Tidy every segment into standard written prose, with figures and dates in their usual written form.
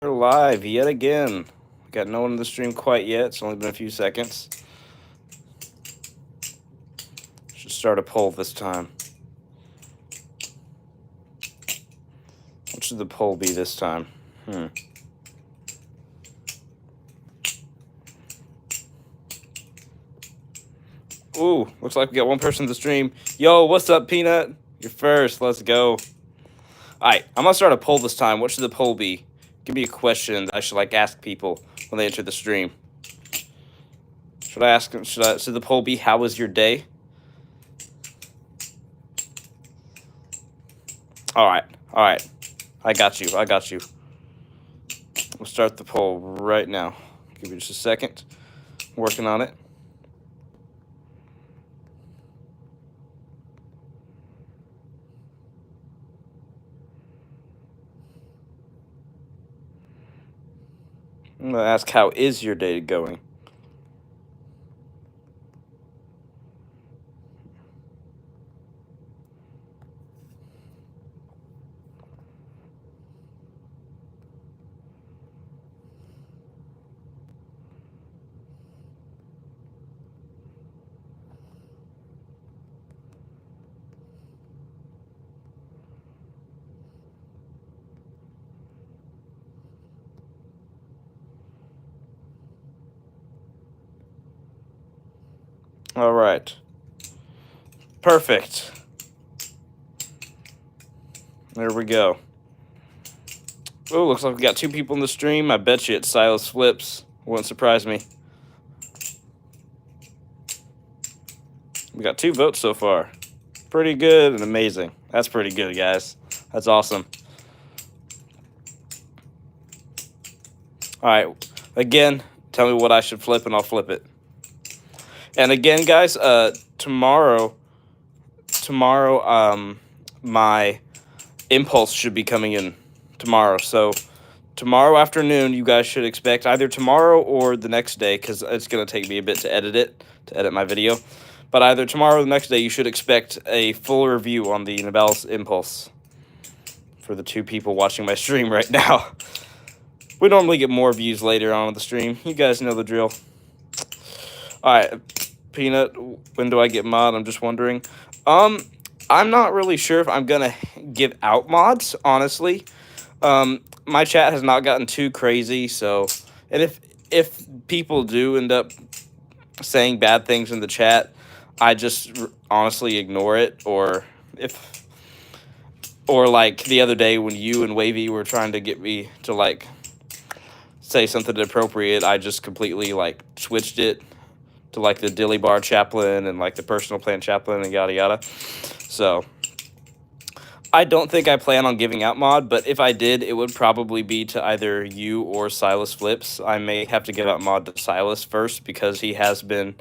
We're live yet again. Got no one in the stream quite yet. It's only been a few seconds. Should start a poll this time. What should the poll be this time? Ooh, looks like we got one person in the stream. Yo, what's up, Peanut? You're first. Let's go. Alright, I'm gonna start a poll this time. What should the poll be? Give me a question that I should ask people when they enter the stream. Should the poll be how was your day? Alright. I got you. We'll start the poll right now. Give me just a second. I'm working on it. I'm going to ask, how is your day going? All right. Perfect. There we go. Oh, looks like we got 2 people in the stream. I bet you it's Silas Flips. Wouldn't surprise me. We got 2 votes so far. Pretty good and amazing. That's pretty good, guys. That's awesome. All right. Again, tell me what I should flip and I'll flip it. And again, guys, tomorrow, my impulse should be coming in tomorrow. So tomorrow afternoon, you guys should expect either tomorrow or the next day, because it's going to take me a bit to edit my video. But either tomorrow or the next day, you should expect a full review on the Nabals Impulse for the 2 people watching my stream right now. We normally get more views later on in the stream. You guys know the drill. All right, Peanut, when do I get mod? I'm just wondering. I'm not really sure if I'm gonna give out mods, honestly. My chat has not gotten too crazy, so, and if people do end up saying bad things in the chat, I just honestly ignore it. Or like the other day when you and Wavy were trying to get me to say something inappropriate, I just completely switched it to the Dilly Bar Chaplain and the Personal Plan Chaplain and yada yada. So I don't think I plan on giving out mod, but if I did, it would probably be to either you or Silas Flips. I may have to give out mod to Silas first, because he has been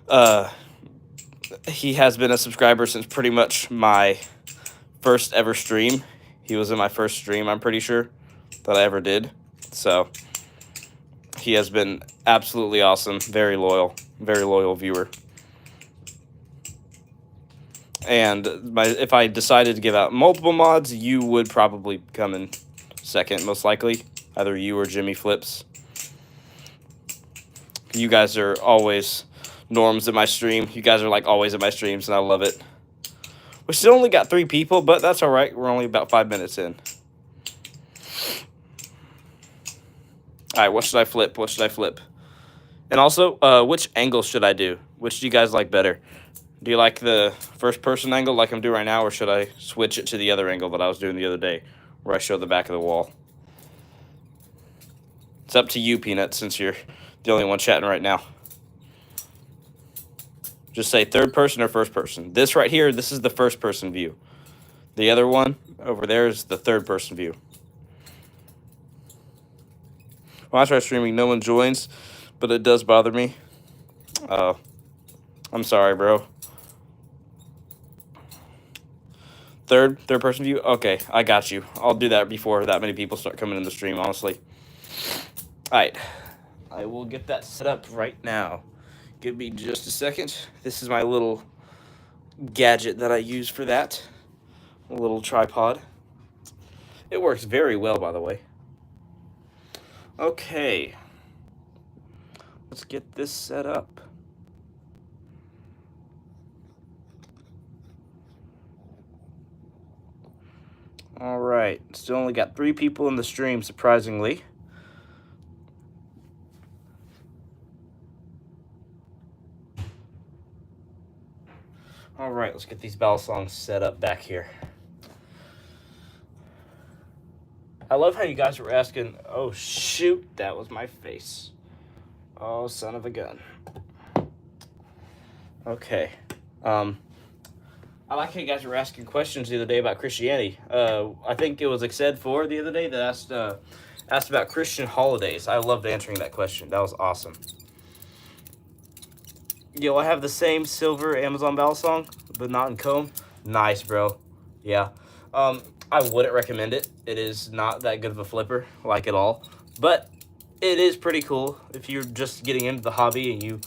a subscriber since pretty much my first ever stream. He was in my first stream, I'm pretty sure, that I ever did. So he has been absolutely awesome, very loyal viewer. And if I decided to give out multiple mods, you would probably come in second, most likely. Either you or Jimmy Flips. You guys are always norms in my stream. You guys are always in my streams, and I love it. We still only got 3 people, but that's all right. We're only about 5 minutes in. All right, what should I flip? And also, which angle should I do? Which do you guys like better? Do you like the first-person angle like I'm doing right now, or should I switch it to the other angle that I was doing the other day, where I showed the back of the wall? It's up to you, Peanut, since you're the only one chatting right now. Just say third person or first person. This right here, this is the first-person view. The other one over there is the third-person view. When I try streaming, no one joins, but it does bother me. Oh, I'm sorry, bro. Third person view? Okay, I got you. I'll do that before that many people start coming in the stream, honestly. Alright, I will get that set up right now. Give me just a second. This is my little gadget that I use for that. A little tripod. It works very well, by the way. Okay. Let's get this set up. All right. Still only got 3 people in the stream, surprisingly. All right, let's get these balisongs set up back here. I love how you guys were asking. Oh, shoot. That was my face. Oh, son of a gun. Okay. I like how you guys were asking questions the other day about Christianity. I think it was Exed4 the other day that asked about Christian holidays. I loved answering that question. That was awesome. Yo, I have the same silver Amazon balisong, but not in comb. Nice, bro. Yeah. I wouldn't recommend it. It is not that good of a flipper, like at all. But it is pretty cool if you're just getting into the hobby and if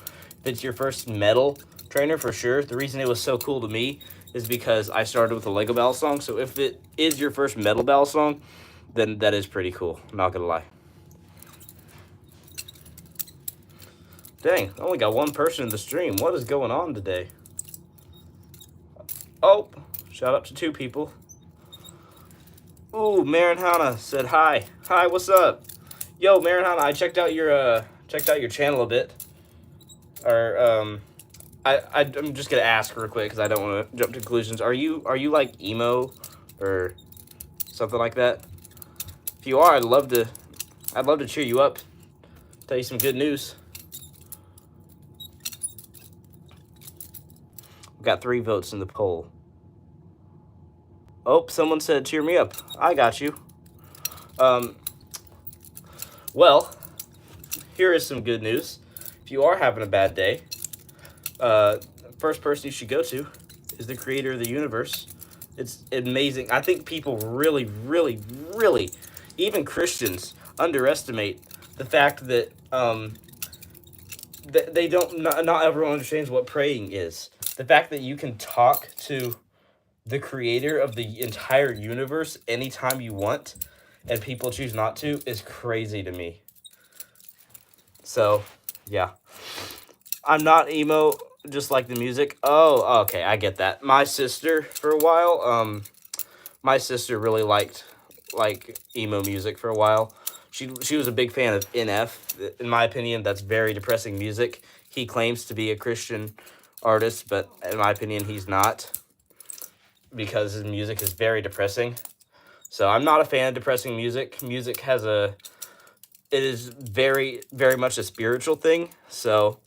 it's your first metal trainer, for sure. The reason it was so cool to me is because I started with a Lego balisong. So if it is your first metal balisong, then that is pretty cool. I'm not gonna lie. Dang, I only got 1 person in the stream. What is going on today? Oh, shout out to 2 people. Ooh, Marinhana said hi. Hi, what's up? Yo, Marinhana, I checked out your channel a bit. Or I'm just gonna ask real quick because I don't want to jump to conclusions. Are you like emo or something like that? If you are, I'd love to cheer you up. Tell you some good news. We got 3 votes in the poll. Oh, someone said cheer me up. I got you. Well, here is some good news. If you are having a bad day, first person you should go to is the creator of the universe. It's amazing. I think people really, really, really, even Christians, underestimate the fact that they don't. Not everyone understands what praying is. The fact that you can talk to the creator of the entire universe anytime you want, and people choose not to, is crazy to me. So, yeah. I'm not emo, just like the music. Oh, okay, I get that. My sister, for a while, my sister really liked emo music for a while. She was a big fan of NF. In my opinion, that's very depressing music. He claims to be a Christian artist, but in my opinion, he's not, because his music is very depressing. So I'm not a fan of depressing music. Music it is very, very much a spiritual thing. So,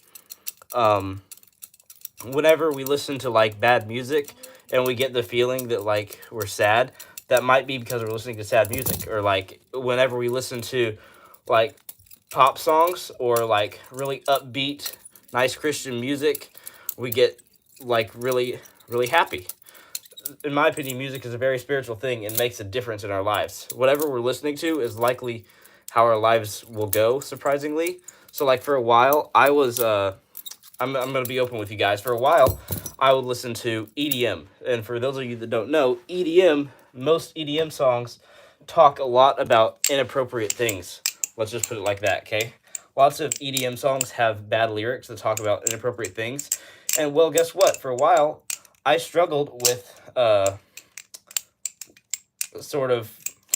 whenever we listen to like bad music and we get the feeling that like we're sad, that might be because we're listening to sad music. Or like whenever we listen to like pop songs or like really upbeat, nice Christian music, we get like really, really happy. In my opinion, music is a very spiritual thing and makes a difference in our lives. Whatever we're listening to is likely how our lives will go, surprisingly. So like for a while, I was I'm going to be open with you guys. For a while, I would listen to EDM. And for those of you that don't know, most EDM songs talk a lot about inappropriate things. Let's just put it like that, okay? Lots of EDM songs have bad lyrics that talk about inappropriate things. And well, guess what? For a while, I struggled with sort of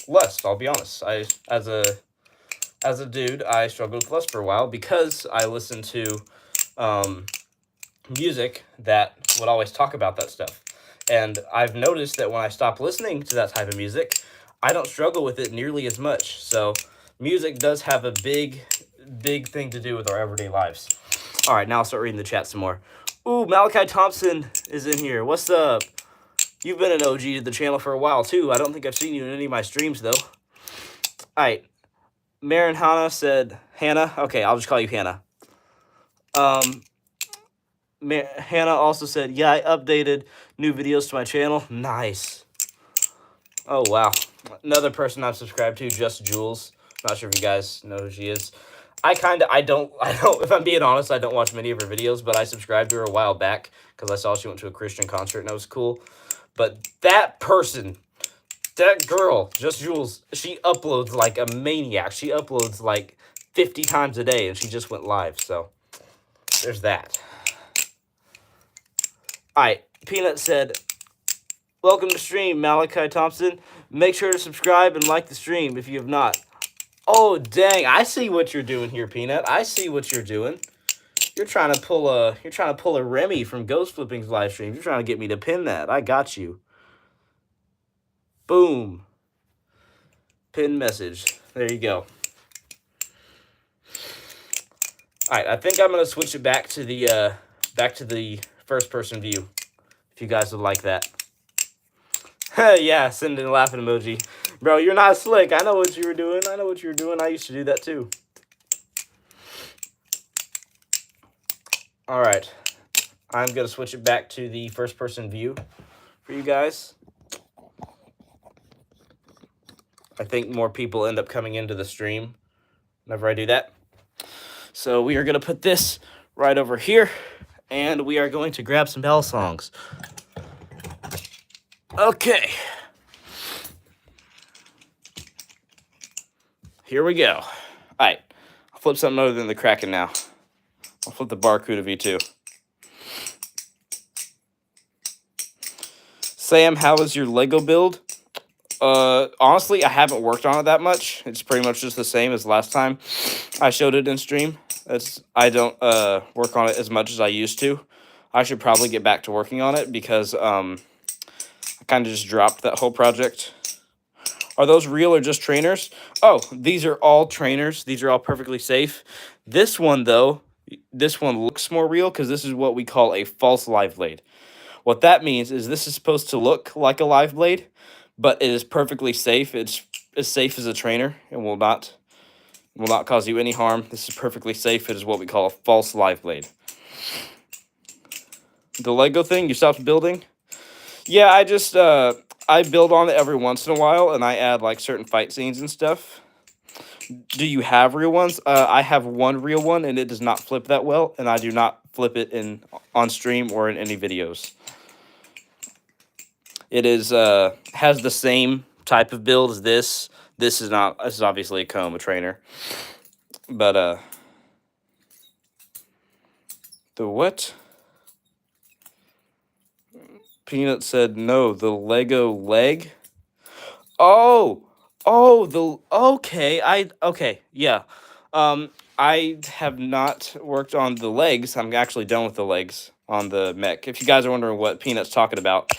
lust, I'll be honest. As a dude, I struggled with lust for a while because I listened to music that would always talk about that stuff. And I've noticed that when I stop listening to that type of music, I don't struggle with it nearly as much. So music does have a big, big thing to do with our everyday lives. All right, now I'll start reading the chat some more. Ooh, Malachi Thompson is in here. What's up? You've been an OG to the channel for a while, too. I don't think I've seen you in any of my streams, though. All right. Marin Hannah said, Hannah? Okay, I'll just call you Hannah. Hannah also said, yeah, I updated new videos to my channel. Nice. Oh, wow. Another person I've subscribed to, Just Jules. Not sure if you guys know who she is. I don't, if I'm being honest, I don't watch many of her videos, but I subscribed to her a while back because I saw she went to a Christian concert and that was cool. But that person That girl, Just Jules, she uploads like a maniac. She uploads like 50 times a day, and she just went live, so there's that. Alright, Peanut said, welcome to stream, Malachi Thompson. Make sure to subscribe and like the stream if you have not. Oh, dang, I see what you're doing here, Peanut. I see what you're doing. You're trying to pull a Remy from Ghost Flipping's live stream. You're trying to get me to pin that. I got you. Boom. Pin message. There you go. All right, I think I'm gonna switch it back to the first person view. If you guys would like that. Yeah, send in a laughing emoji. Bro, you're not slick. I know what you were doing. I used to do that too. All right. I'm going to switch it back to the first person view for you guys. I think more people end up coming into the stream whenever I do that. So we are going to put this right over here, and we are going to grab some balisongs. Okay. Here we go. All right. I'll flip something other than the Kraken now. I'll flip the Barracuda V2. Sam, how was your Lego build? Honestly, I haven't worked on it that much. It's pretty much just the same as last time I showed it in stream. I don't work on it as much as I used to. I should probably get back to working on it because I kind of just dropped that whole project. Are those real or just trainers? Oh, these are all trainers. These are all perfectly safe. This one, though, this one looks more real because this is what we call a false live blade. What that means is this is supposed to look like a live blade, but it is perfectly safe. It's as safe as a trainer and will not cause you any harm. This is perfectly safe. It is what we call a false live blade. The Lego thing, you stopped building? Yeah, I just I build on it every once in a while, and I add like certain fight scenes and stuff. Do you have real ones? I have one real one, and it does not flip that well, and I do not flip it on stream or in any videos. It is has the same type of build as this. This is obviously a comb, a trainer. But the what? Peanut said no, the Lego leg. Oh, okay, yeah. I have not worked on the legs. I'm actually done with the legs on the mech. If you guys are wondering what Peanut's talking about,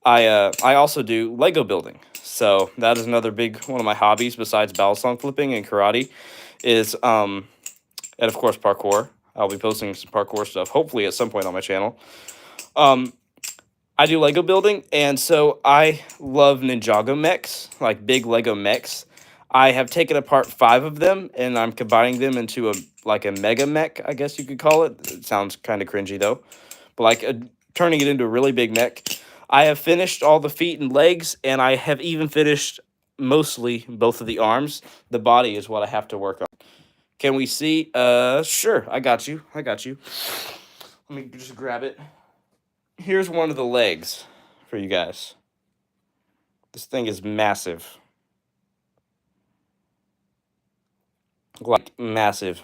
I also do Lego building. So that is another big one of my hobbies besides balisong flipping and karate is and of course parkour. I'll be posting some parkour stuff hopefully at some point on my channel. I do Lego building, and so I love Ninjago mechs, like big Lego mechs. I have taken apart 5 of them, and I'm combining them into a mega mech, I guess you could call it. It sounds kind of cringy, though. But turning it into a really big mech. I have finished all the feet and legs, and I have even finished mostly both of the arms. The body is what I have to work on. Can we see? Sure, I got you. Let me just grab it. Here's one of the legs for you guys. This thing is massive. Like, massive.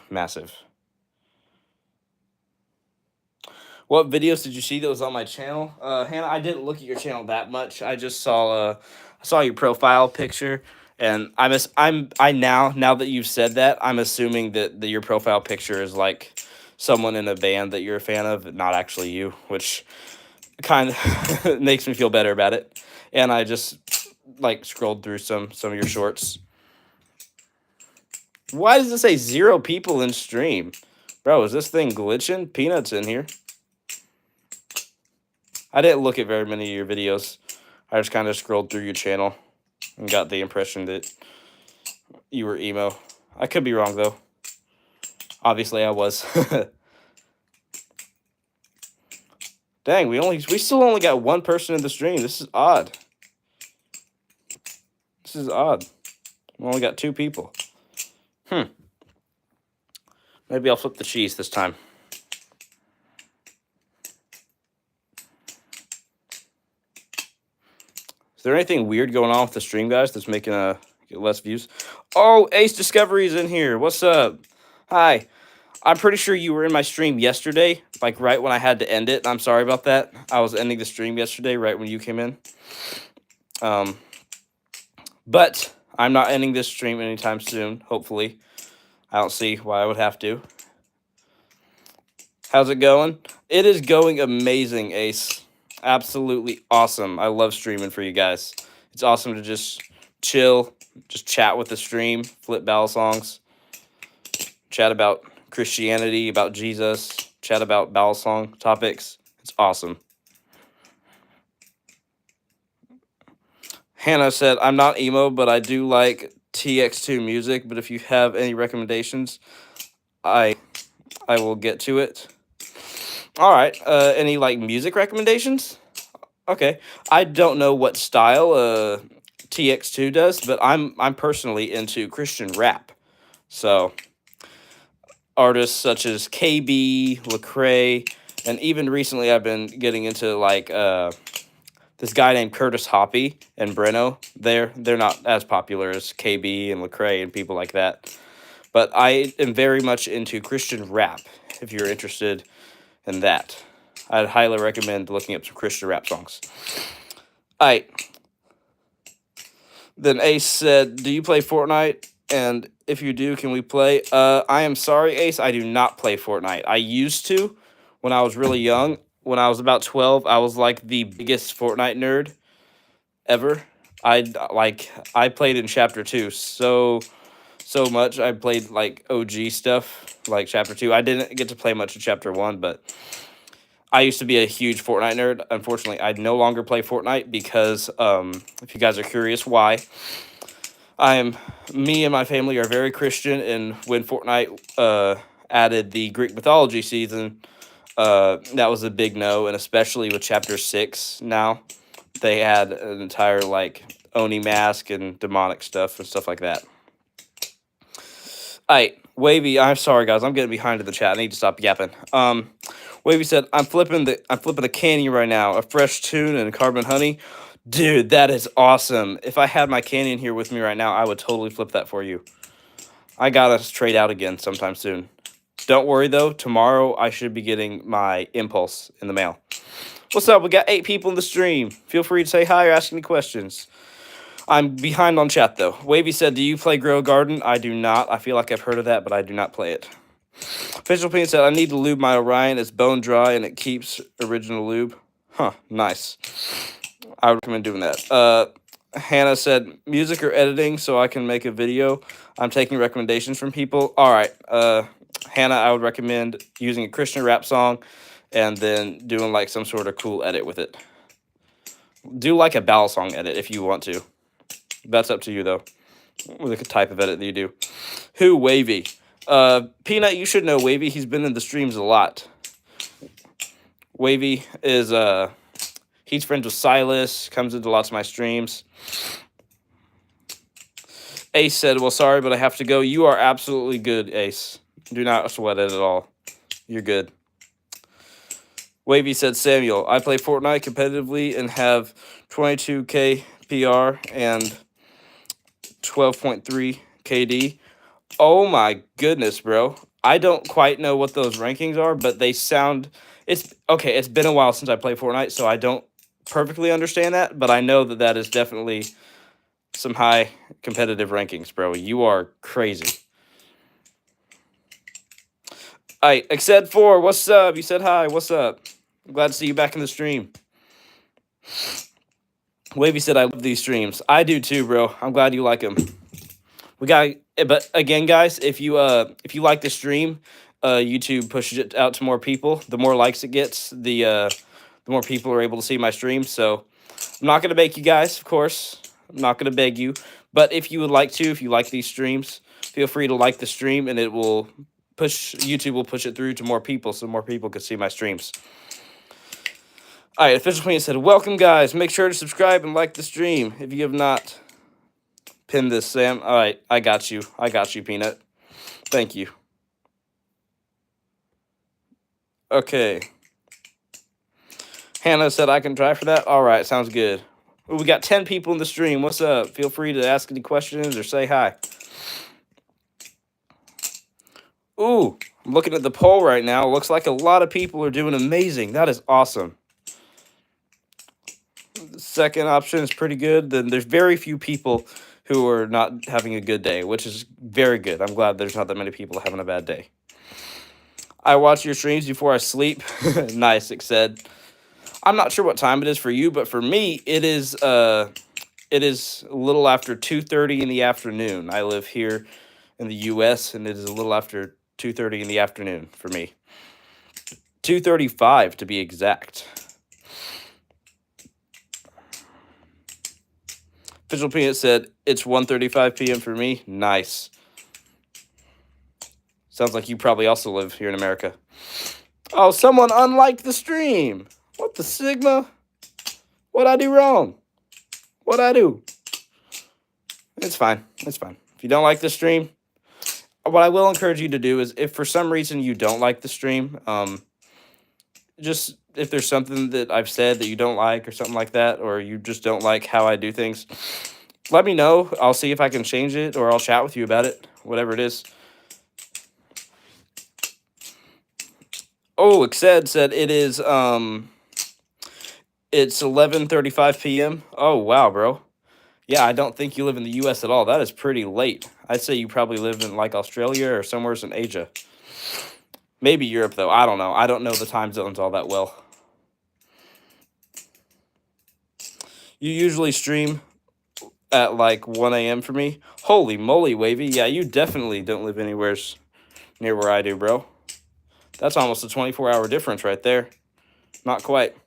What videos did you see that was on my channel? Hannah, I didn't look at your channel that much. I just saw your profile picture, and now that you've said that, I'm assuming that your profile picture is like someone in a band that you're a fan of, not actually you, which kind of makes me feel better about it. And I just scrolled through some of your shorts. Why does it say 0 people in stream? Bro, is this thing glitching? Peanut's in here. I didn't look at very many of your videos. I just kind of scrolled through your channel and got the impression that you were emo. I could be wrong, though. Obviously, I was. Dang, we still only got 1 person in the stream. This is odd. We only got 2 people. Maybe I'll flip the cheese this time. Is there anything weird going on with the stream, guys, that's making get less views? Oh, Ace Discovery is in here. What's up? Hi. I'm pretty sure you were in my stream yesterday, like right when I had to end it. I'm sorry about that. I was ending the stream yesterday right when you came in. But I'm not ending this stream anytime soon, hopefully. I don't see why I would have to. How's it going? It is going amazing, Ace. Absolutely awesome. I love streaming for you guys. It's awesome to just chill, just chat with the stream, flip balisongs, chat about Christianity, about Jesus, chat about balisong topics. It's awesome. Hannah said, I'm not emo, but I do like TX2 music, but if you have any recommendations, I will get to it. All right. Any like music recommendations? Okay. I don't know what style TX2 does, but I'm personally into Christian rap. So artists such as KB, Lecrae, and even recently I've been getting into like this guy named Curtis Hoppy and Breno. They're not as popular as KB and Lecrae and people like that. But I am very much into Christian rap, if you're interested in that. I'd highly recommend looking up some Christian rap songs. All right. Then Ace said, do you play Fortnite? And if you do, can we play? I am sorry, Ace, I do not play Fortnite. I used to when I was really young. When I was about 12, I was like the biggest Fortnite nerd ever. I played in Chapter 2 so much. I played like OG stuff, like Chapter 2. I didn't get to play much of Chapter 1, but I used to be a huge Fortnite nerd. Unfortunately, I no longer play Fortnite because, if you guys are curious why, me and my family are very Christian, and when Fortnite added the Greek mythology season, that was a big no, and especially with Chapter 6 now, they had an entire, like, Oni mask and demonic stuff and stuff like that. Alright, Wavy, I'm sorry, guys, I'm getting behind in the chat. I need to stop yapping. Wavy said, I'm flipping a canyon right now, a fresh tune and carbon honey. Dude, that is awesome. If I had my canyon here with me right now, I would totally flip that for you. I gotta trade out again sometime soon. Don't worry, though. Tomorrow, I should be getting my impulse in the mail. What's up? We got 8 people in the stream. Feel free to say hi or ask any questions. I'm behind on chat, though. Wavy said, do you play Grow Garden? I do not. I feel like I've heard of that, but I do not play it. Official Opinion said, I need to lube my Orion. It's bone dry, and it keeps original lube. Huh, nice. I would recommend doing that. Hannah said, music or editing so I can make a video. I'm taking recommendations from people. All right. Hannah, I would recommend using a Christian rap song and then doing like some sort of cool edit with it. Do like a balisong edit if you want to. That's up to you, though. The type of edit that you do. Who? Wavy. Peanut, you should know Wavy. He's been in the streams a lot. Wavy is... he's friends with Silas, comes into lots of my streams. Ace said, well, sorry, but I have to go. You are absolutely good, Ace. Do not sweat it at all. You're good. Wavy said, Samuel, I play Fortnite competitively and have 22k PR and 12.3 KD. Oh my goodness, bro. I don't quite know what those rankings are, but they sound... It's been a while since I played Fortnite, so I don't perfectly understand that, but I know that is definitely some high competitive rankings, bro. You are crazy. All right, Exed4, what's up? You said hi, what's up? I'm glad to see you back in the stream. Wavy said, I love these streams. I do too, bro. I'm glad you like them. But again, guys, if you like the stream, YouTube pushes it out to more people. The more likes it gets, the more people are able to see my stream. So I'm not going to beg you guys, of course. I'm not going to beg you. But if you would like to, if you like these streams, feel free to like the stream, and YouTube will push it through to more people so more people can see my streams. All right, Official Queen said, welcome, guys. Make sure to subscribe and like the stream if you have not. Pin this, Sam. All right, I got you. I got you, Peanut. Thank you. Okay. Hannah said I can try for that. All right, sounds good. Ooh, we got 10 people in the stream. What's up? Feel free to ask any questions or say hi. Ooh, I'm looking at the poll right now. Looks like a lot of people are doing amazing. That is awesome. The second option is pretty good. Then there's very few people who are not having a good day, which is very good. I'm glad there's not that many people having a bad day. I watch your streams before I sleep. Nice, it said. I'm not sure what time it is for you, but for me, it is a little after 2:30 in the afternoon. I live here in the U.S., and it is a little after 2:30 in the afternoon for me. 2:35 to be exact. Official Peanut said it's 1:35 p.m. for me. Nice. Sounds like you probably also live here in America. Oh, someone unliked the stream. What the Sigma? What'd I do wrong? What'd I do? It's fine. It's fine. If you don't like the stream, what I will encourage you to do is if for some reason you don't like the stream, just if there's something that I've said that you don't like or something like that, or you just don't like how I do things, let me know. I'll see if I can change it, or I'll chat with you about it, whatever it is. Oh, Exed said it is it's 11:35 p.m. Oh, wow, bro. Yeah, I don't think you live in the U.S. at all. That is pretty late. I'd say you probably live in like Australia or somewhere in Asia. Maybe Europe, though. I don't know. I don't know the time zones all that well. You usually stream at like 1 a.m. for me. Holy moly, Wavy. Yeah, you definitely don't live anywhere near where I do, bro. That's almost a 24-hour difference right there. Not quite.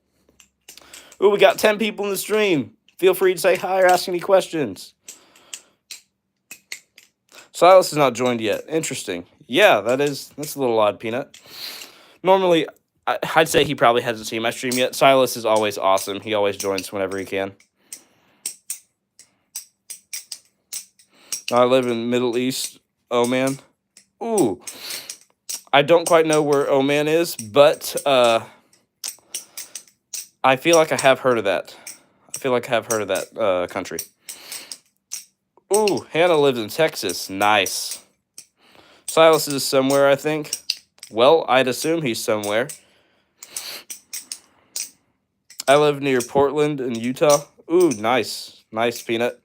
Ooh, we got 10 people in the stream. Feel free to say hi or ask any questions. Silas has not joined yet. Interesting. Yeah, that's a little odd, Peanut. Normally, I'd say he probably hasn't seen my stream yet. Silas is always awesome. He always joins whenever he can. I live in Middle East, Oman. Ooh, I don't quite know where Oman is, but I feel like I have heard of that. Country. Ooh, Hannah lives in Texas. Nice. Silas is somewhere, I think. Well, I'd assume he's somewhere. I live near Portland in Utah. Ooh, nice. Nice, Peanut.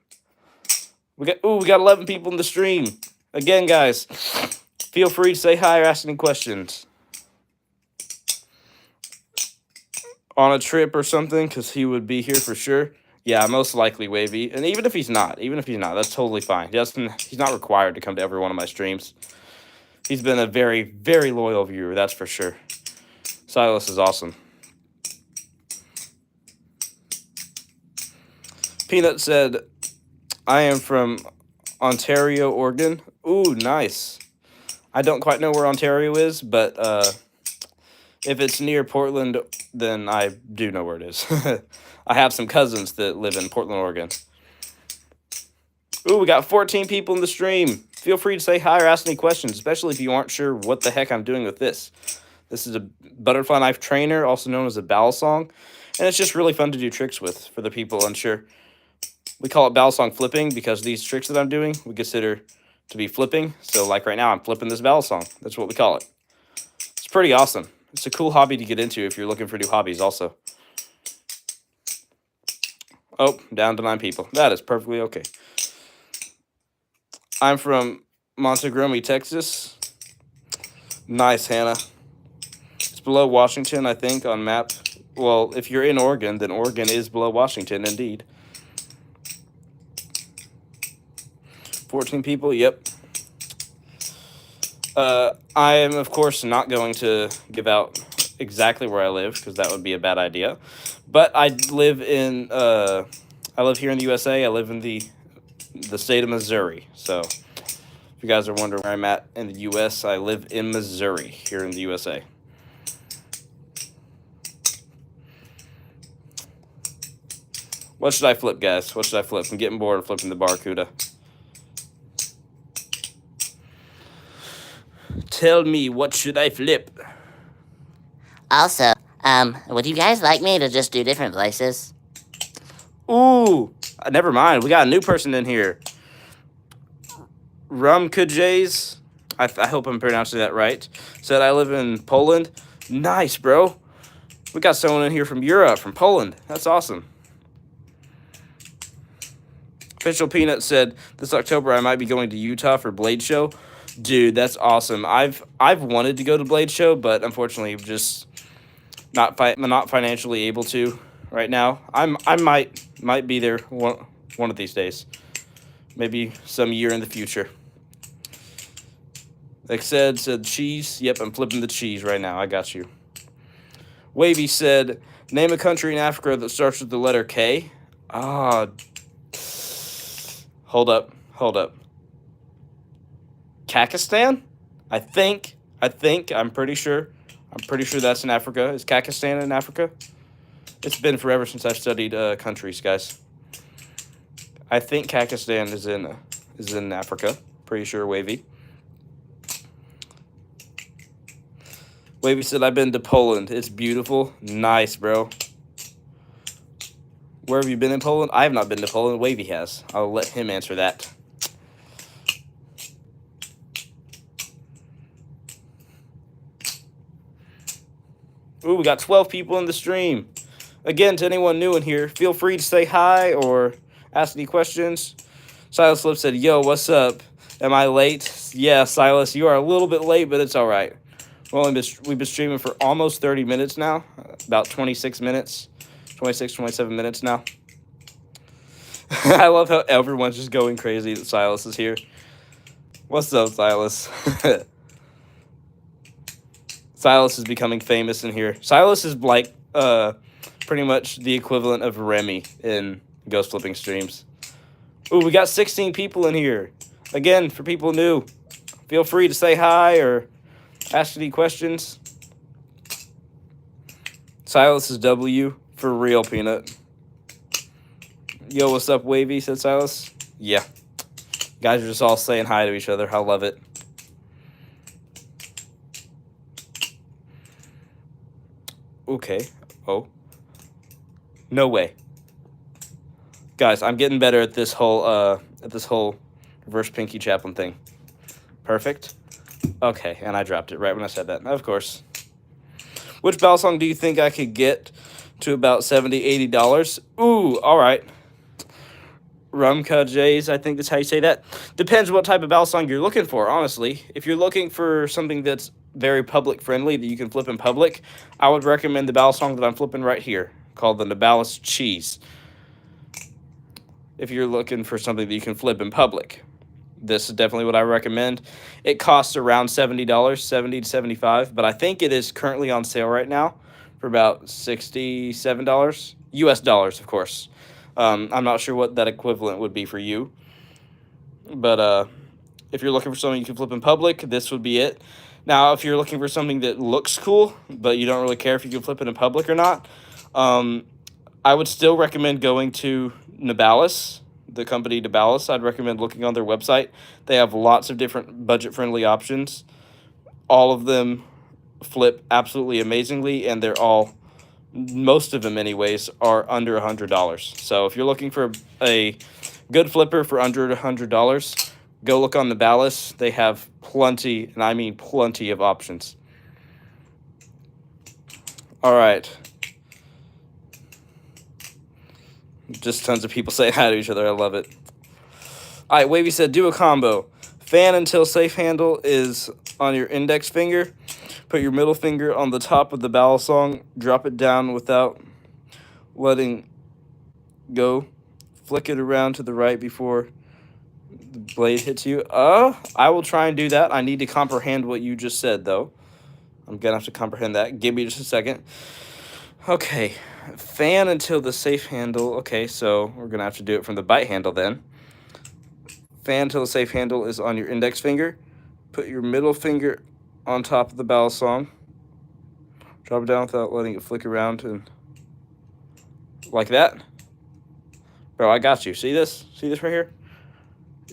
We got 11 people in the stream. Again, guys, feel free to say hi or ask any questions. On a trip or something, because he would be here for sure. Yeah, most likely, Wavy. And even if he's not, that's totally fine. He's not required to come to every one of my streams. He's been a very, very loyal viewer, that's for sure. Silas is awesome. Peanut said, I am from Ontario, Oregon. Ooh, nice. I don't quite know where Ontario is, but if it's near Portland, then I do know where it is. I have some cousins that live in Portland, Oregon. Ooh, we got 14 people in the stream. Feel free to say hi or ask any questions, especially if you aren't sure what the heck I'm doing with this. This is a butterfly knife trainer, also known as a balisong, and it's just really fun to do tricks with for the people unsure. We call it balisong flipping because these tricks that I'm doing, we consider to be flipping. So like right now, I'm flipping this balisong. That's what we call it. It's pretty awesome. It's a cool hobby to get into if you're looking for new hobbies also. Oh, down to 9 people. That is perfectly okay. I'm from Montegrommy, Texas. Nice, Hannah. It's below Washington, I think, on map. Well, if you're in Oregon, then Oregon is below Washington, indeed. 14 people, yep. I am, of course, not going to give out exactly where I live, because that would be a bad idea. But I live here in the USA. I live in the state of Missouri. So if you guys are wondering where I'm at in the US, I live in Missouri, here in the USA. What should I flip, guys? What should I flip? I'm getting bored of flipping the Barracuda. Tell me, what should I flip? Also, would you guys like me to just do different places? Ooh, never mind. We got a new person in here. Rumkajays. I hope I'm pronouncing that right. Said I live in Poland. Nice, bro. We got someone in here from Europe, from Poland. That's awesome. Official Peanut said this October I might be going to Utah for Blade Show. Dude, that's awesome. I've wanted to go to Blade Show, but unfortunately just not financially able to right now. I might be there one of these days. Maybe some year in the future. Like said cheese. Yep, I'm flipping the cheese right now. I got you. Wavy said, name a country in Africa that starts with the letter K. Ah, hold up. Kakistan? I'm pretty sure. I'm pretty sure that's in Africa. Is Kakistan in Africa? It's been forever since I've studied countries, guys. I think Kakistan is in Africa. Pretty sure, Wavy. Wavy said, I've been to Poland. It's beautiful. Nice, bro. Where have you been in Poland? I have not been to Poland. Wavy has. I'll let him answer that. Ooh, we got 12 people in the stream. Again, to anyone new in here, feel free to say hi or ask any questions. Silas Flip said, yo, what's up? Am I late? Yeah, Silas, you are a little bit late, but it's all right. We've been streaming for almost 30 minutes now. About 26 minutes. 26, 27 minutes now. I love how everyone's just going crazy that Silas is here. What's up, Silas? Silas is becoming famous in here. Silas is like pretty much the equivalent of Remy in ghost flipping streams. Ooh, we got 16 people in here. Again, for people new, feel free to say hi or ask any questions. Silas is W for real, Peanut. Yo, what's up, Wavy? Said Silas. Yeah. Guys are just all saying hi to each other. I love it. Okay. Oh. No way. Guys, I'm getting better at this whole reverse Pinky Chaplain thing. Perfect. Okay, and I dropped it right when I said that. Of course. Which balisong do you think I could get to about $70, $80? Ooh, all right. Rumka Jays, I think that's how you say that. Depends what type of balisong you're looking for, honestly. If you're looking for something that's very public friendly that you can flip in public, I would recommend the balisong that I'm flipping right here, called the Nabalis Cheese. If you're looking for something that you can flip in public, this is definitely what I recommend. It costs around $70, $70 to $75, but I think it is currently on sale right now for about $67 US dollars, of course. I'm not sure what that equivalent would be for you, but if you're looking for something you can flip in public, this would be it. Now, if you're looking for something that looks cool, but you don't really care if you can flip it in public or not, I would still recommend going to Nabalis, the company Nabalis. I'd recommend looking on their website. They have lots of different budget-friendly options. All of them flip absolutely amazingly, and they're all, most of them anyways, are under $100. So if you're looking for a good flipper for under $100, go look on Nabalis. They have plenty, and I mean plenty of options. All right. Just tons of people saying hi to each other. I love it. All right, Wavy said, do a combo. Fan until safe handle is on your index finger. Put your middle finger on the top of the balisong. Drop it down without letting go. Flick it around to the right before the blade hits you. I will try and do that. I need to comprehend what you just said, though. I'm going to have to comprehend that. Give me just a second. Okay. Fan until the safe handle. Okay, so we're going to have to do it from the bite handle then. Fan until the safe handle is on your index finger. Put your middle finger on top of the balisong. Drop it down without letting it flick around and like that. Bro, I got you. See this? See this right here?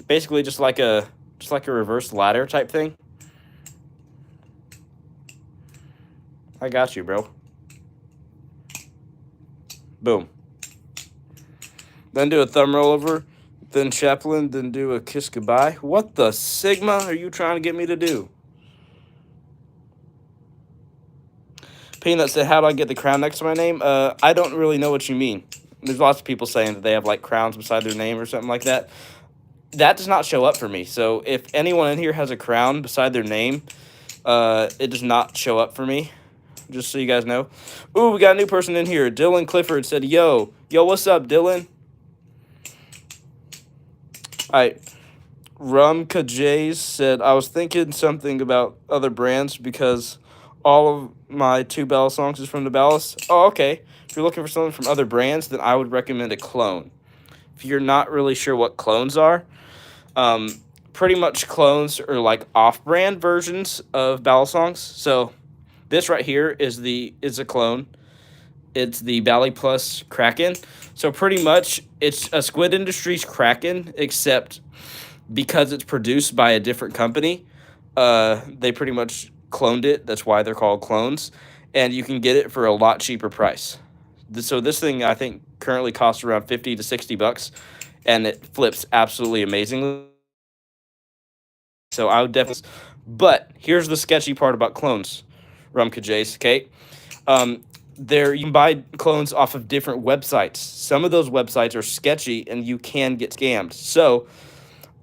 Basically just like a reverse ladder type thing. I got you, bro. Boom. then do a thumb rollover, then Chaplin, then do a kiss goodbye. What the Sigma are you trying to get me to do? Peanut said, how do I get the crown next to my name? I don't really know what you mean. There's lots of people saying that they have like crowns beside their name or something like that. That does not show up for me. So if anyone in here has a crown beside their name, it does not show up for me. Just so you guys know. Ooh, we got a new person in here. Dylan Clifford said, yo, what's up, Dylan? All right. Rum Kajays said, I was thinking something about other brands because all of my 2 balisongs is from the Balis. Oh, okay. If you're looking for something from other brands, then I would recommend a clone. If you're not really sure what clones are, pretty much clones are like off-brand versions of balisongs. So this right here is a clone. It's the Bali Plus Kraken. So pretty much it's a Squid Industries Kraken, except because it's produced by a different company, they pretty much cloned it. That's why they're called clones. And you can get it for a lot cheaper price. So this thing, I think, currently costs around 50 to 60 bucks, and it flips absolutely amazingly. So I would definitely... But here's the sketchy part about clones, Rumka Jace, okay? You can buy clones off of different websites. Some of those websites are sketchy, and you can get scammed. So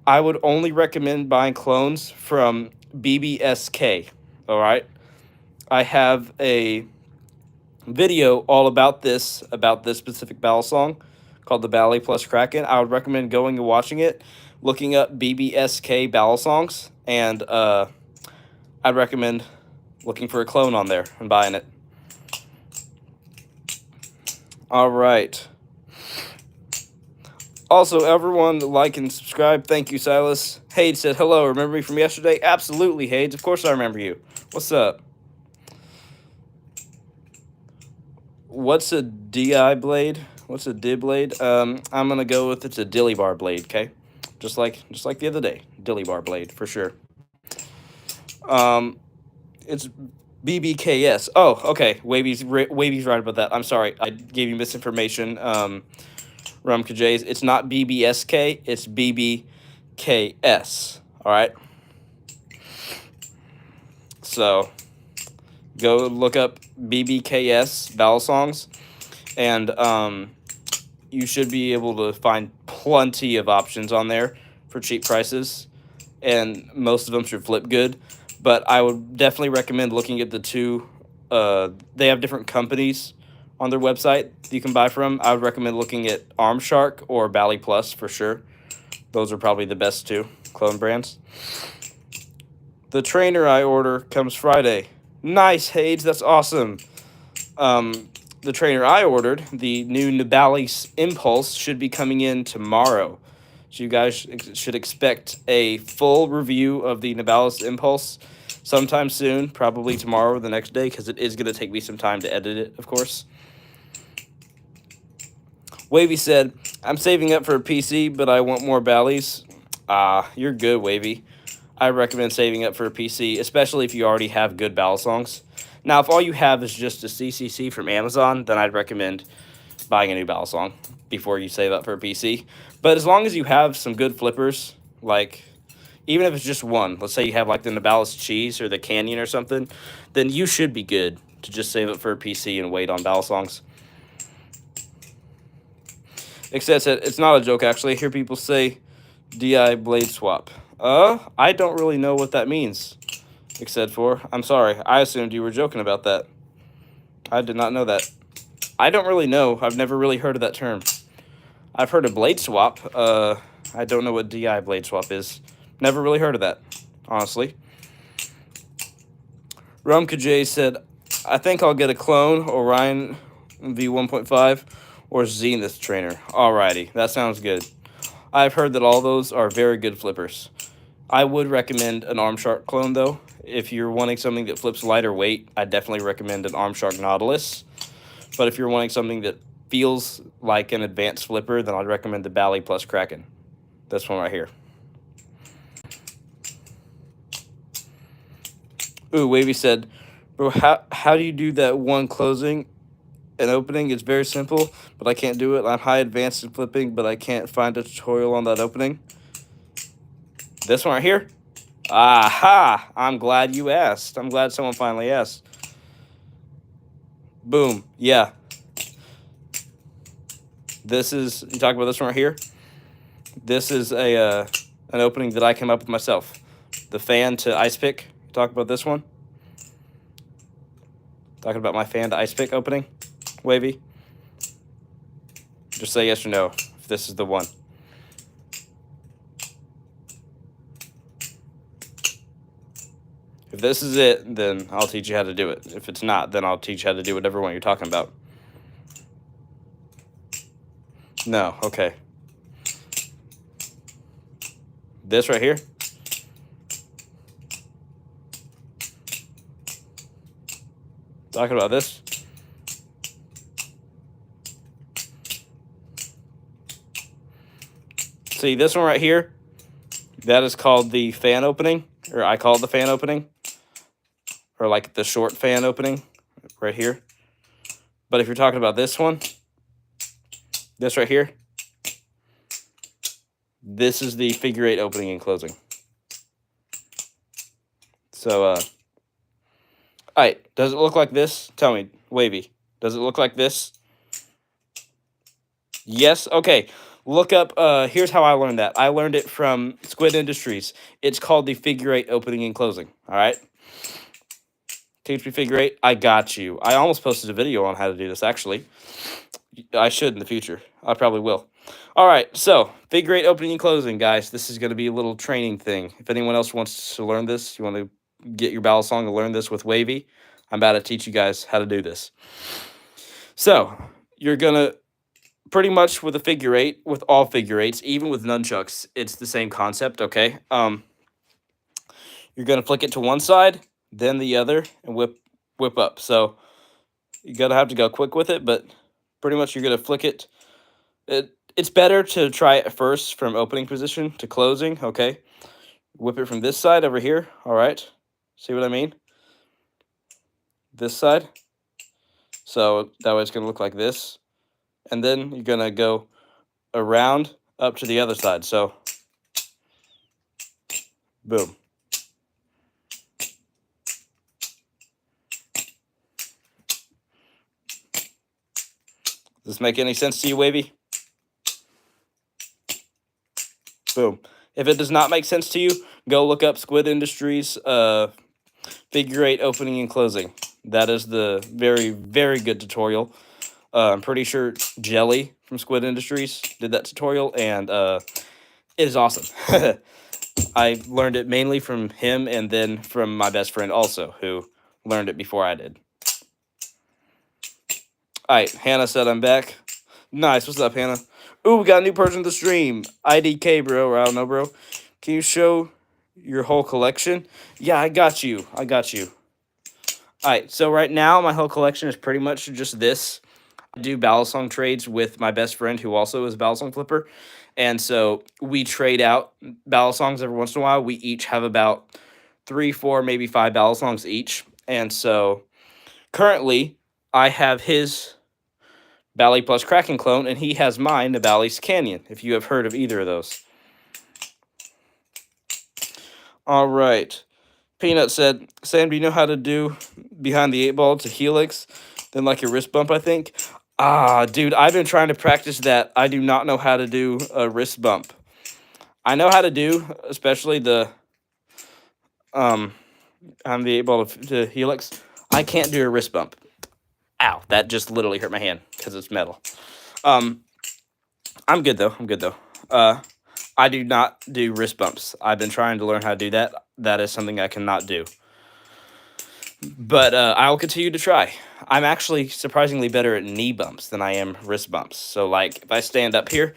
I would only recommend buying clones from BBSK, all right? I have a video all about this specific balisong called the Bali Plus Kraken. I would recommend going and watching it, looking up BBSK balisongs, and I'd recommend looking for a clone on there and buying it. All right. Also, everyone, like and subscribe. Thank you, Silas. Hades said, hello, remember me from yesterday? Absolutely, Hades. Of course I remember you. What's up? What's a DI blade? What's a DI blade? I'm going to go with it's a dilly bar blade, okay? Just like the other day. Dilly bar blade, for sure. It's BBKS. Oh, okay. Wavy's right about that. I'm sorry. I gave you misinformation. Rum Kajays. It's not BBSK. It's BBKS. All right. So go look up BBKS balisongs, and you should be able to find plenty of options on there for cheap prices, and most of them should flip good. But I would definitely recommend looking at the 2. They have different companies on their website you can buy from. I would recommend looking at Arm Shark or Bali Plus for sure. Those are probably the best 2 clone brands. The trainer I order comes Friday. Nice, Hades. That's awesome. The trainer I ordered, the new Nibalis Impulse, should be coming in tomorrow. So you guys should expect a full review of the Nibalis Impulse sometime soon, probably tomorrow or the next day, because it is going to take me some time to edit it, of course. Wavy said, I'm saving up for a PC, but I want more Ballies. You're good, Wavy. I recommend saving up for a PC, especially if you already have good balisongs. Now, if all you have is just a CCC from Amazon, then I'd recommend buying a new balisong before you save up for a PC. But as long as you have some good flippers, like even if it's just one, let's say you have like the Nibalis Cheese or the Canyon or something, then you should be good to just save up for a PC and wait on balisongs. Except it's not a joke, actually. I hear people say DI blade swap. I don't really know what that means. Except for, I'm sorry, I assumed you were joking about that. I did not know that. I don't really know. I've never really heard of that term. I've heard of blade swap. I don't know what DI blade swap is. Never really heard of that, honestly. Rumka J said, I think I'll get a clone, Orion V1.5, or Zenith trainer. Alrighty, that sounds good. I've heard that all those are very good flippers. I would recommend an Arm Shark clone, though. If you're wanting something that flips lighter weight, I definitely recommend an Arm Shark Nautilus. But if you're wanting something that feels like an advanced flipper, then I'd recommend the Bali Plus Kraken. This one right here. Ooh, Wavy said, bro, how do you do that one closing an opening. It's very simple, but I can't do it. I'm high advanced in flipping, but I can't find a tutorial on that opening. This one right here. Aha! I'm glad you asked. I'm glad someone finally asked. Boom. Yeah. This is, you talk about this one right here? This is an opening that I came up with myself. The fan to ice pick. Talk about this one. Talking about my fan to ice pick opening. Wavy. Just say yes or no if this is the one. If this is it, then I'll teach you how to do it. If it's not, then I'll teach you how to do whatever one you're talking about. No, okay. This right here. Talking about this. See, this one right here, that is called the fan opening, or I call it the fan opening, or like the short fan opening right here. But if you're talking about this one, this right here, this is the figure 8 opening and closing. So, all right, does it look like this? Tell me, Wavy, does it look like this? Yes? Okay, look up, here's how I learned that. I learned it from Squid Industries. It's called the figure 8 opening and closing, all right? Teach me figure 8, I got you. I almost posted a video on how to do this, actually. I should in the future. I probably will. All right, so figure 8 opening and closing, guys. This is going to be a little training thing. If anyone else wants to learn this, you want to get your balisong and learn this with Wavy, I'm about to teach you guys how to do this. So you're going to pretty much with a figure 8, with all figure 8s, even with nunchucks, it's the same concept, okay? You're going to flick it to one side, then the other, and whip up. So you're going to have to go quick with it, but pretty much you're going to flick it. It's better to try it first from opening position to closing, okay? Whip it from this side over here, all right? See what I mean? This side. So that way it's going to look like this. And then you're going to go around up to the other side. So, boom. Does this make any sense to you, Wavy? Boom. If it does not make sense to you, go look up Squid Industries figure 8 opening and closing. That is the very, very good tutorial. I'm pretty sure Jelly from Squid Industries did that tutorial, and it is awesome. I learned it mainly from him and then from my best friend also, who learned it before I did. All right, Hannah said I'm back. Nice. What's up, Hannah? Ooh, we got a new person in the stream. IDK, bro. I don't know, bro. Can you show your whole collection? Yeah, I got you. I got you. All right, so right now my whole collection is pretty much just this. I do balisong trades with my best friend who also is a balisong flipper. And so we trade out balisongs every once in a while. We each have about 3, 4, maybe 5 balisongs each. And so currently I have his Bally plus Kraken clone, and he has mine, the Bally's Canyon, if you have heard of either of those. All right. Peanut said, Sam, do you know how to do behind the 8-ball to helix? Then like a wrist bump, I think. Ah, dude, I've been trying to practice that. I do not know how to do a wrist bump. I know how to do, especially the behind the 8-ball to helix. I can't do a wrist bump. Ow, that just literally hurt my hand because it's metal. I'm good though. I'm good though. I do not do wrist bumps. I've been trying to learn how to do that. That is something I cannot do. But I'll continue to try. I'm actually surprisingly better at knee bumps than I am wrist bumps. So, like, if I stand up here,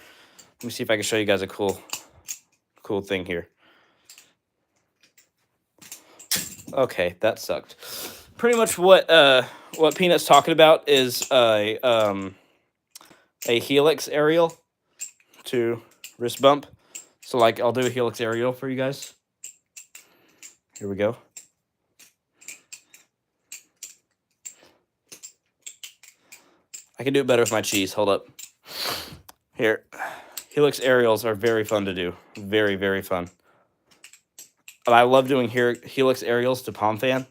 let me see if I can show you guys a cool thing here. Okay, that sucked. Pretty much what Peanut's talking about is a helix aerial to wrist bump. So, like, I'll do a helix aerial for you guys. Here we go. I can do it better with my cheese. Hold up. Here. Helix aerials are very fun to do. Very, very fun. But I love doing Helix aerials to palm fan.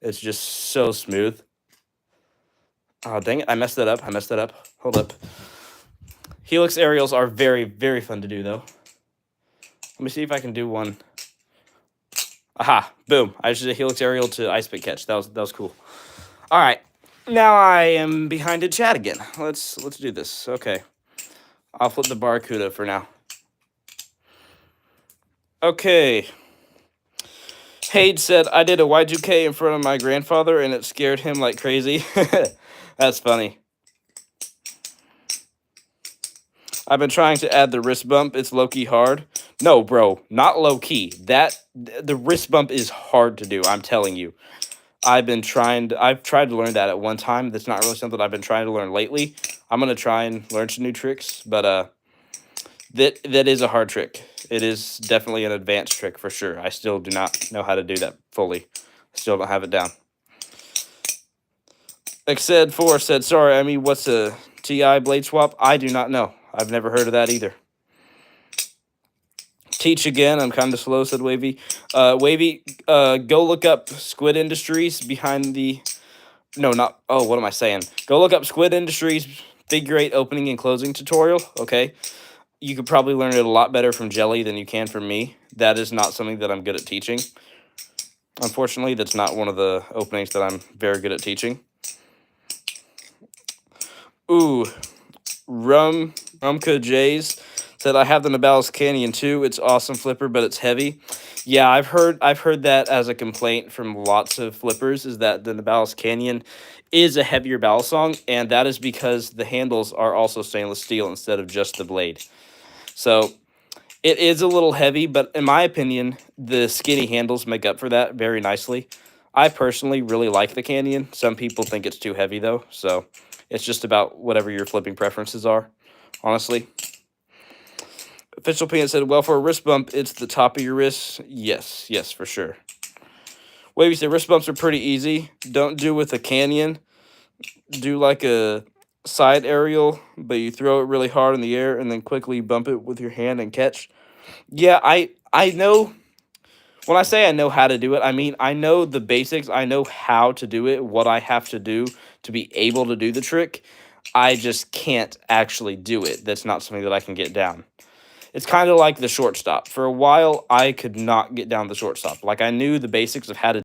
It's just so smooth. Oh, dang it. I messed that up. Hold up. Helix aerials are very, very fun to do, though. Let me see if I can do one. Aha. Boom. I just did a Helix aerial to ice pick catch. That was cool. All right. Now I am behind in chat again. Let's do this. Okay. I'll flip the Barracuda for now. Okay. Hade said, I did a Y2K in front of my grandfather, and it scared him like crazy. That's funny. I've been trying to add the wrist bump. It's low-key hard. No, bro. Not low-key. The wrist bump is hard to do, I'm telling you. I've tried to learn that at one time. That's not really something I've been trying to learn lately. I'm going to try and learn some new tricks, but that is a hard trick. It is definitely an advanced trick for sure. I still do not know how to do that fully. I still don't have it down. Xed4 said, sorry, I mean, what's a TI blade swap? I do not know. I've never heard of that either. Teach again. I'm kind of slow, said Wavy. Wavy, go look up Squid Industries behind the... No, not... Oh, what am I saying? Go look up Squid Industries figure 8 opening and closing tutorial, okay? You could probably learn it a lot better from Jelly than you can from me. That is not something that I'm good at teaching. Unfortunately, that's not one of the openings that I'm very good at teaching. Ooh, Rumka Jays said, I have the Nabalis Canyon too. It's awesome flipper, but it's heavy. Yeah, I've heard that as a complaint from lots of flippers, is that the Nabalis Canyon is a heavier balisong, and that is because the handles are also stainless steel instead of just the blade. So it is a little heavy, but in my opinion, the skinny handles make up for that very nicely. I personally really like the Canyon. Some people think it's too heavy, though, so it's just about whatever your flipping preferences are, honestly. Official Peanut said, well, for a wrist bump, it's the top of your wrist. Yes, for sure. Wavy said, wrist bumps are pretty easy. Don't do with a Canyon. Do like a side aerial, but you throw it really hard in the air and then quickly bump it with your hand and catch. Yeah, I know. When I say I know how to do it, I mean I know the basics. I know how to do it, what I have to do to be able to do the trick. I just can't actually do it. That's not something that I can get down. It's kind of like the shortstop. For a while, I could not get down the shortstop. Like, I knew the basics of how to